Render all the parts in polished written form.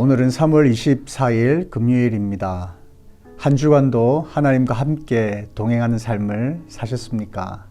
오늘은 3월 24일 금요일입니다. 한 주간도 하나님과 함께 동행하는 삶을 사셨습니까?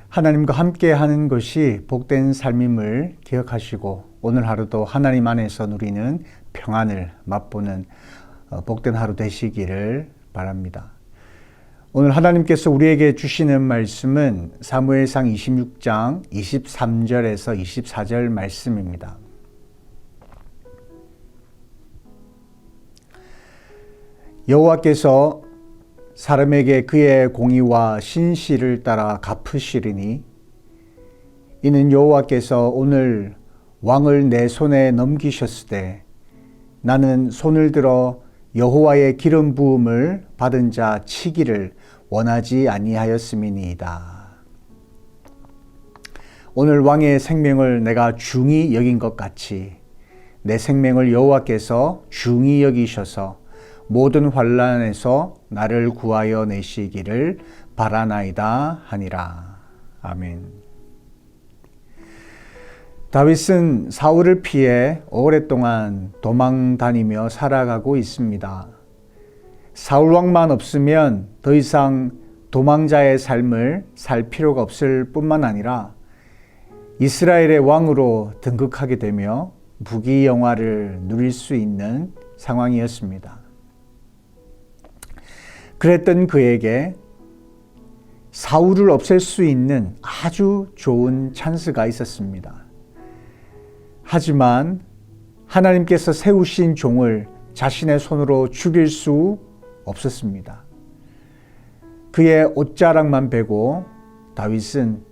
하나님과 함께 하는 것이 복된 삶임을 기억하시고 오늘 하루도 하나님 안에서 누리는 평안을 맛보는 복된 하루 되시기를 바랍니다. 오늘 하나님께서 우리에게 주시는 말씀은 사무엘상 26장 23절에서 24절 말씀입니다. 여호와께서 사람에게 그의 공의와 신실을 따라 갚으시리니 이는 여호와께서 오늘 왕을 내 손에 넘기셨으되 나는 손을 들어 여호와의 기름 부음을 받은 자 치기를 원하지 아니하였음이니이다. 오늘 왕의 생명을 내가 중히 여긴 것 같이 내 생명을 여호와께서 중히 여기셔서 모든 환난에서 나를 구하여 내시기를 바라나이다 하니라. 아멘. 다윗은 사울을 피해 오랫동안 도망 다니며 살아가고 있습니다. 사울 왕만 없으면 더 이상 도망자의 삶을 살 필요가 없을 뿐만 아니라 이스라엘의 왕으로 등극하게 되며 부귀영화를 누릴 수 있는 상황이었습니다. 그랬던 그에게 사울을 없앨 수 있는 아주 좋은 찬스가 있었습니다. 하지만 하나님께서 세우신 종을 자신의 손으로 죽일 수 없었습니다. 그의 옷자락만 베고 다윗은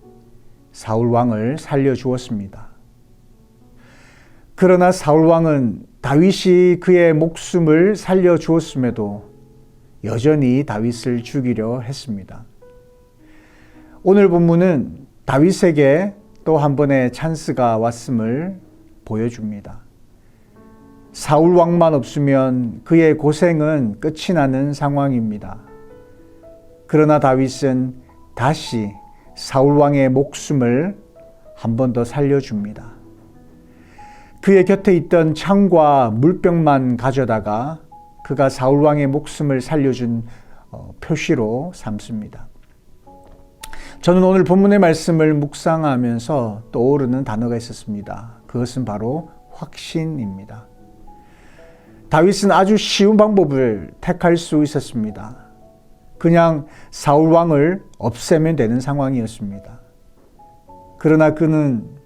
사울 왕을 살려주었습니다. 그러나 사울 왕은 다윗이 그의 목숨을 살려주었음에도 여전히 다윗을 죽이려 했습니다. 오늘 본문은 다윗에게 또 한 번의 찬스가 왔음을 보여줍니다. 사울 왕만 없으면 그의 고생은 끝이 나는 상황입니다. 그러나 다윗은 다시 사울 왕의 목숨을 한 번 더 살려줍니다. 그의 곁에 있던 창과 물병만 가져다가 그가 사울 왕의 목숨을 살려준 표시로 삼습니다. 저는 오늘 본문의 말씀을 묵상하면서 떠오르는 단어가 있었습니다. 그것은 바로 확신입니다. 다윗은 아주 쉬운 방법을 택할 수 있었습니다. 그냥 사울 왕을 없애면 되는 상황이었습니다. 그러나 그는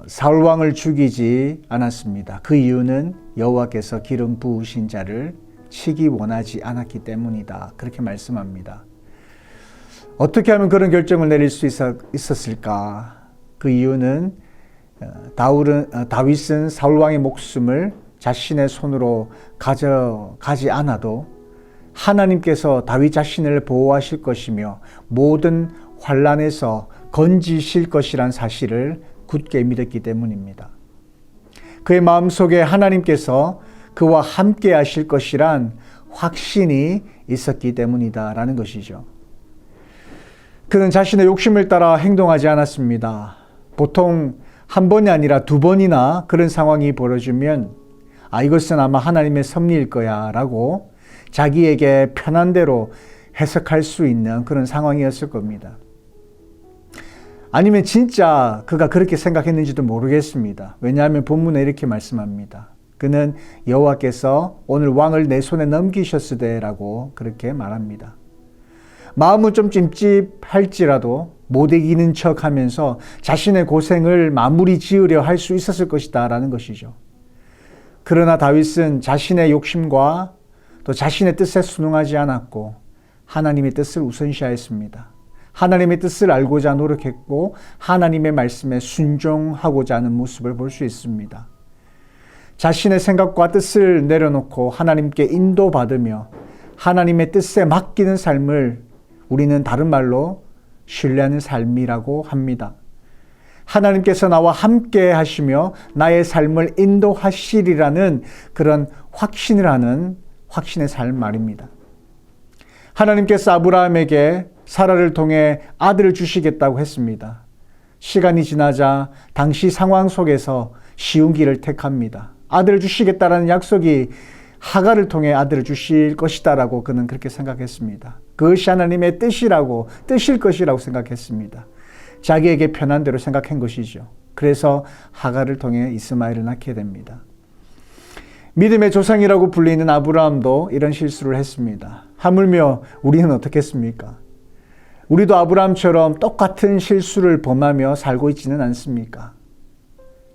사울 왕을 죽이지 않았습니다. 그 이유는 여호와께서 기름 부으신 자를 치기 원하지 않았기 때문이다. 그렇게 말씀합니다. 어떻게 하면 그런 결정을 내릴 수 있었을까? 그 이유는 다윗은 사울 왕의 목숨을 자신의 손으로 가져가지 않아도 하나님께서 다윗 자신을 보호하실 것이며 모든 환난에서 건지실 것이란 사실을 굳게 믿었기 때문입니다. 그의 마음속에 하나님께서 그와 함께 하실 것이란 확신이 있었기 때문이다라는 것이죠. 그는 자신의 욕심을 따라 행동하지 않았습니다. 보통 한 번이 아니라 두 번이나 그런 상황이 벌어지면 이것은 아마 하나님의 섭리일 거야 라고 자기에게 편한 대로 해석할 수 있는 그런 상황이었을 겁니다. 아니면 진짜 그가 그렇게 생각했는지도 모르겠습니다. 왜냐하면 본문에 이렇게 말씀합니다. 그는 여호와께서 오늘 왕을 내 손에 넘기셨으되라고 그렇게 말합니다. 마음은 좀 찜찜할지라도 못 이기는 척하면서 자신의 고생을 마무리 지으려 할 수 있었을 것이다 라는 것이죠. 그러나 다윗은 자신의 욕심과 또 자신의 뜻에 순응하지 않았고 하나님의 뜻을 우선시하였습니다. 하나님의 뜻을 알고자 노력했고 하나님의 말씀에 순종하고자 하는 모습을 볼 수 있습니다. 자신의 생각과 뜻을 내려놓고 하나님께 인도받으며 하나님의 뜻에 맡기는 삶을 우리는 다른 말로 신뢰하는 삶이라고 합니다. 하나님께서 나와 함께 하시며 나의 삶을 인도하시리라는 그런 확신을 하는 확신의 삶 말입니다. 하나님께서 아브라함에게 사라를 통해 아들을 주시겠다고 했습니다. 시간이 지나자 당시 상황 속에서 쉬운 길을 택합니다. 아들을 주시겠다라는 약속이 하갈을 통해 아들을 주실 것이다라고 그는 그렇게 생각했습니다. 그것이 하나님의 뜻일 것이라고 생각했습니다. 자기에게 편한 대로 생각한 것이죠. 그래서 하갈을 통해 이스마엘을 낳게 됩니다. 믿음의 조상이라고 불리는 아브라함도 이런 실수를 했습니다. 하물며 우리는 어떻겠습니까? 우리도 아브라함처럼 똑같은 실수를 범하며 살고 있지는 않습니까?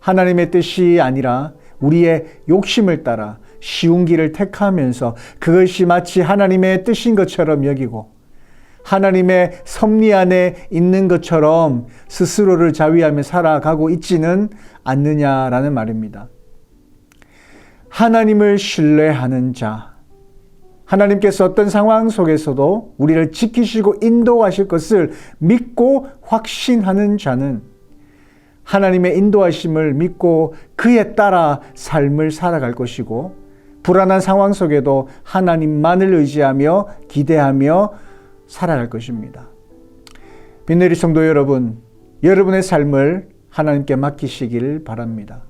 하나님의 뜻이 아니라 우리의 욕심을 따라 쉬운 길을 택하면서 그것이 마치 하나님의 뜻인 것처럼 여기고 하나님의 섭리 안에 있는 것처럼 스스로를 자위하며 살아가고 있지는 않느냐라는 말입니다. 하나님을 신뢰하는 자, 하나님께서 어떤 상황 속에서도 우리를 지키시고 인도하실 것을 믿고 확신하는 자는 하나님의 인도하심을 믿고 그에 따라 삶을 살아갈 것이고 불안한 상황 속에도 하나님만을 의지하며 기대하며 살아갈 것입니다. 빛내리 성도 여러분, 여러분의 삶을 하나님께 맡기시길 바랍니다.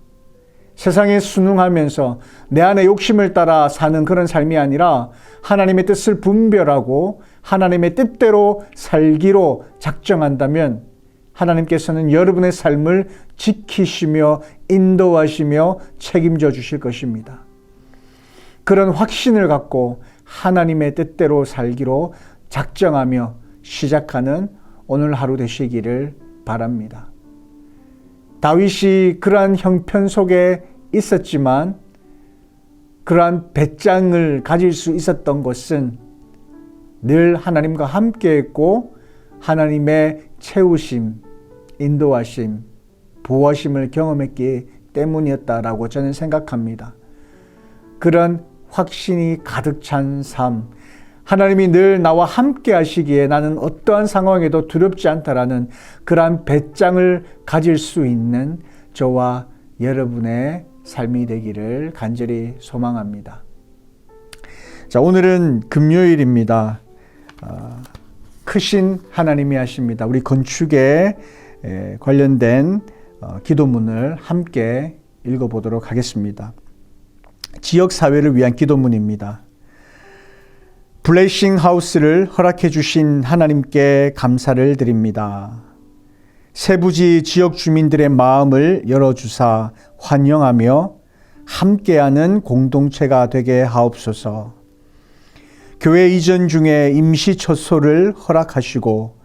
세상에 순응하면서 내 안의 욕심을 따라 사는 그런 삶이 아니라 하나님의 뜻을 분별하고 하나님의 뜻대로 살기로 작정한다면 하나님께서는 여러분의 삶을 지키시며 인도하시며 책임져 주실 것입니다. 그런 확신을 갖고 하나님의 뜻대로 살기로 작정하며 시작하는 오늘 하루 되시기를 바랍니다. 다윗이 그러한 형편 속에 있었지만 그러한 배짱을 가질 수 있었던 것은 늘 하나님과 함께했고 하나님의 채우심, 인도하심, 보호하심을 경험했기 때문이었다라고 저는 생각합니다. 그런 확신이 가득 찬 삶, 하나님이 늘 나와 함께 하시기에 나는 어떠한 상황에도 두렵지 않다라는 그러한 배짱을 가질 수 있는 저와 여러분의 삶이 되기를 간절히 소망합니다. 자, 오늘은 금요일입니다. 크신 하나님이 하십니다. 우리 건축에 관련된 기도문을 함께 읽어보도록 하겠습니다. 지역사회를 위한 기도문입니다. 블레싱 하우스를 허락해 주신 하나님께 감사를 드립니다. 세부지 지역 주민들의 마음을 열어주사 환영하며 함께하는 공동체가 되게 하옵소서. 교회 이전 중에 임시 처소를 허락하시고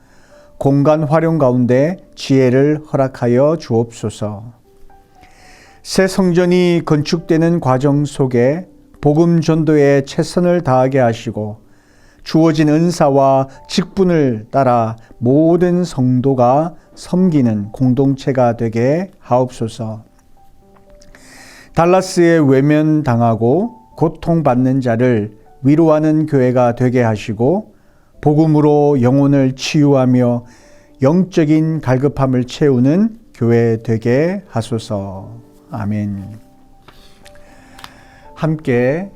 공간 활용 가운데 지혜를 허락하여 주옵소서. 새 성전이 건축되는 과정 속에 복음 전도에 최선을 다하게 하시고 주어진 은사와 직분을 따라 모든 성도가 섬기는 공동체가 되게 하옵소서. 달라스에 외면당하고 고통받는 자를 위로하는 교회가 되게 하시고 복음으로 영혼을 치유하며 영적인 갈급함을 채우는 교회 되게 하소서. 아멘. 함께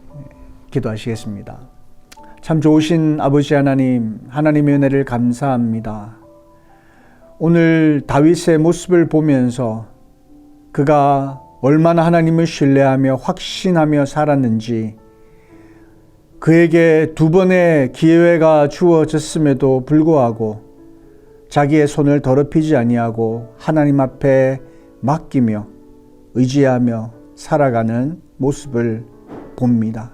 기도하시겠습니다. 참 좋으신 아버지 하나님, 하나님의 은혜를 감사합니다. 오늘 다윗의 모습을 보면서 그가 얼마나 하나님을 신뢰하며 확신하며 살았는지, 그에게 두 번의 기회가 주어졌음에도 불구하고 자기의 손을 더럽히지 아니하고 하나님 앞에 맡기며 의지하며 살아가는 모습을 봅니다.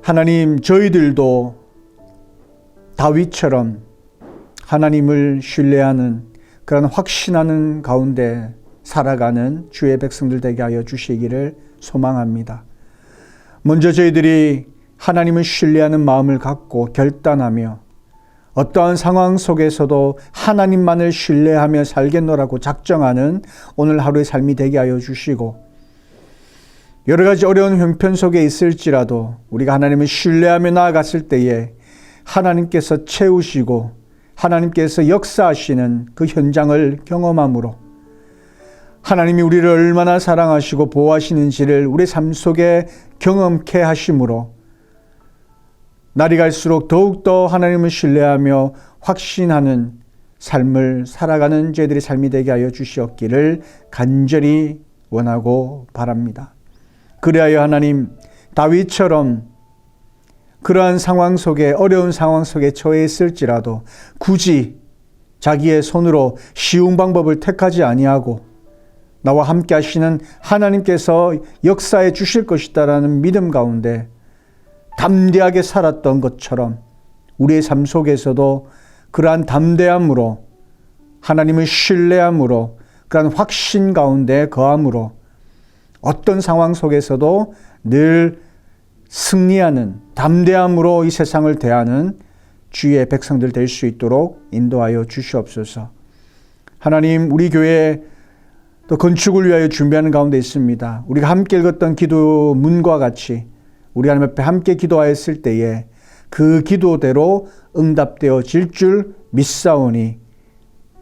하나님, 저희들도 다윗처럼 하나님을 신뢰하는 그런 확신하는 가운데 살아가는 주의 백성들 되게 하여 주시기를 소망합니다. 먼저 저희들이 하나님을 신뢰하는 마음을 갖고 결단하며 어떠한 상황 속에서도 하나님만을 신뢰하며 살겠노라고 작정하는 오늘 하루의 삶이 되게 하여 주시고, 여러 가지 어려운 형편 속에 있을지라도 우리가 하나님을 신뢰하며 나아갔을 때에 하나님께서 채우시고 하나님께서 역사하시는 그 현장을 경험함으로 하나님이 우리를 얼마나 사랑하시고 보호하시는지를 우리 삶 속에 경험케 하심으로 날이 갈수록 더욱더 하나님을 신뢰하며 확신하는 삶을 살아가는 저희들의 삶이 되게 하여 주시옵기를 간절히 원하고 바랍니다. 그리하여 하나님, 다윗처럼 그러한 상황 속에, 어려운 상황 속에 처해 있을지라도 굳이 자기의 손으로 쉬운 방법을 택하지 아니하고 나와 함께 하시는 하나님께서 역사해 주실 것이다라는 믿음 가운데 담대하게 살았던 것처럼 우리의 삶 속에서도 그러한 담대함으로, 하나님을 신뢰함으로, 그러한 확신 가운데 거함으로 어떤 상황 속에서도 늘 승리하는 담대함으로 이 세상을 대하는 주의 백성들 될 수 있도록 인도하여 주시옵소서. 하나님, 우리 교회 또 건축을 위하여 준비하는 가운데 있습니다. 우리가 함께 읽었던 기도문과 같이 우리 하나님 앞에 함께 기도하였을 때에 그 기도대로 응답되어질 줄 믿사오니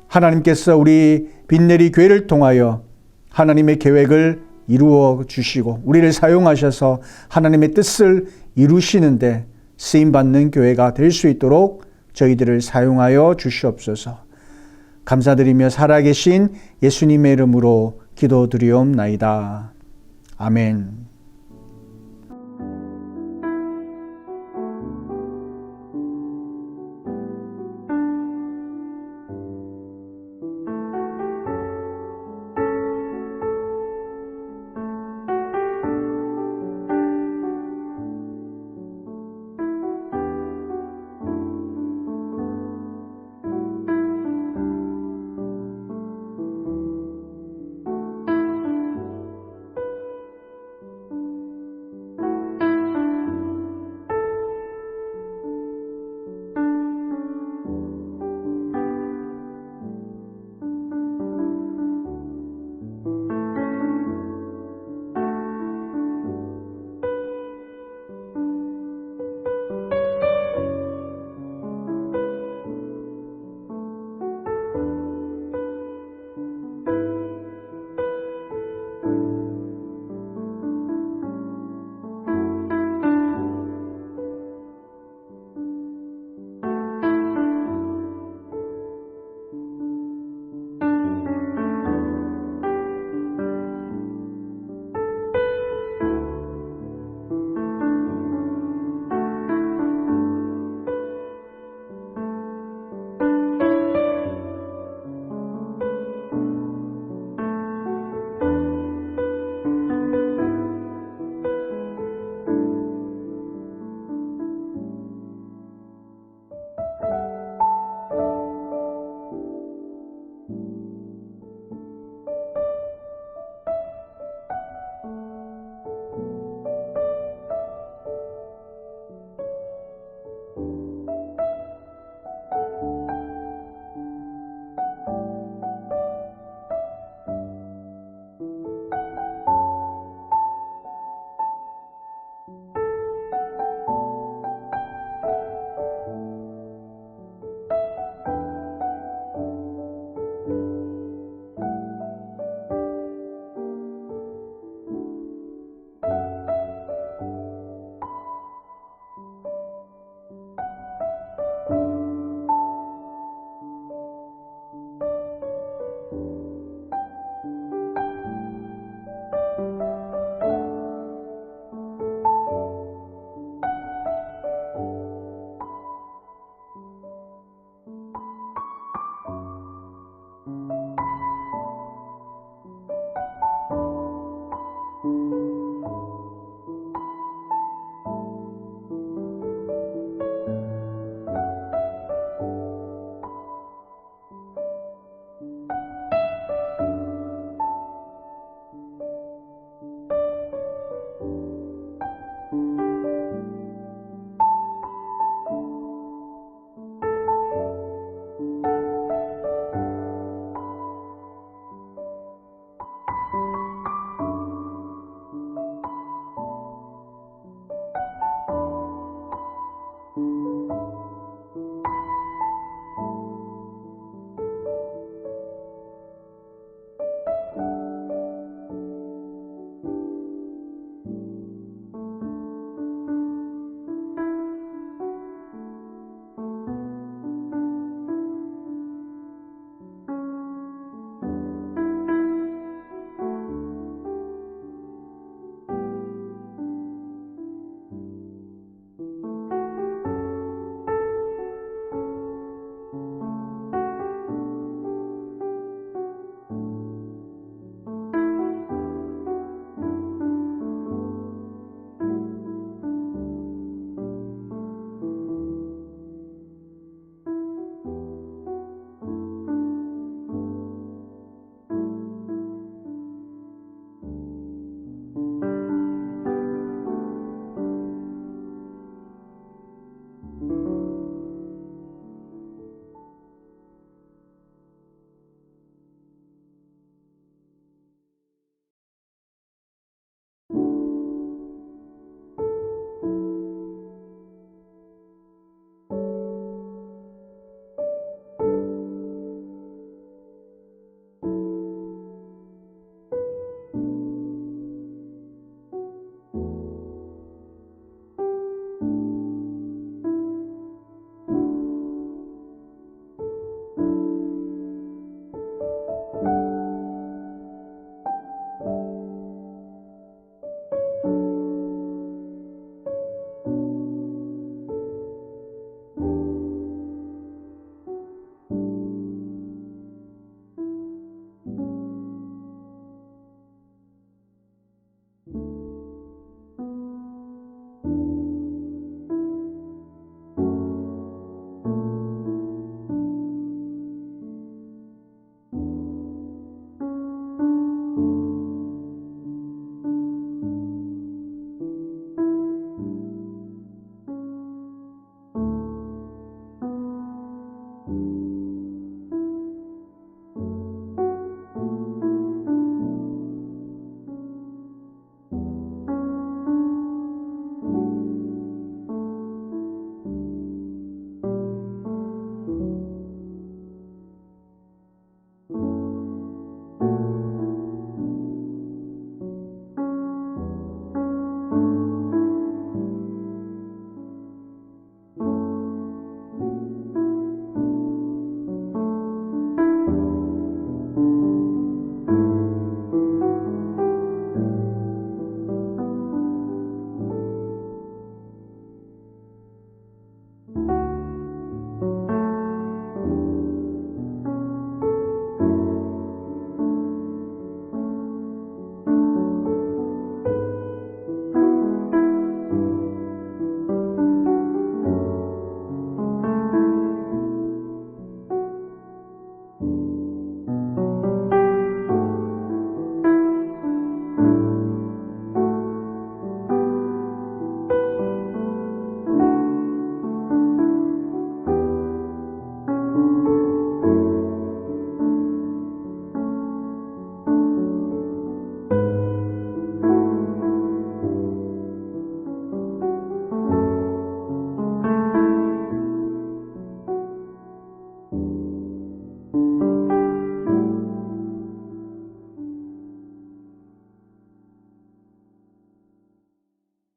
하나님께서 우리 빛내리 교회를 통하여 하나님의 계획을 이루어 주시고 우리를 사용하셔서 하나님의 뜻을 이루시는데 쓰임받는 교회가 될 수 있도록 저희들을 사용하여 주시옵소서. 감사드리며 살아계신 예수님의 이름으로 기도드리옵나이다. 아멘.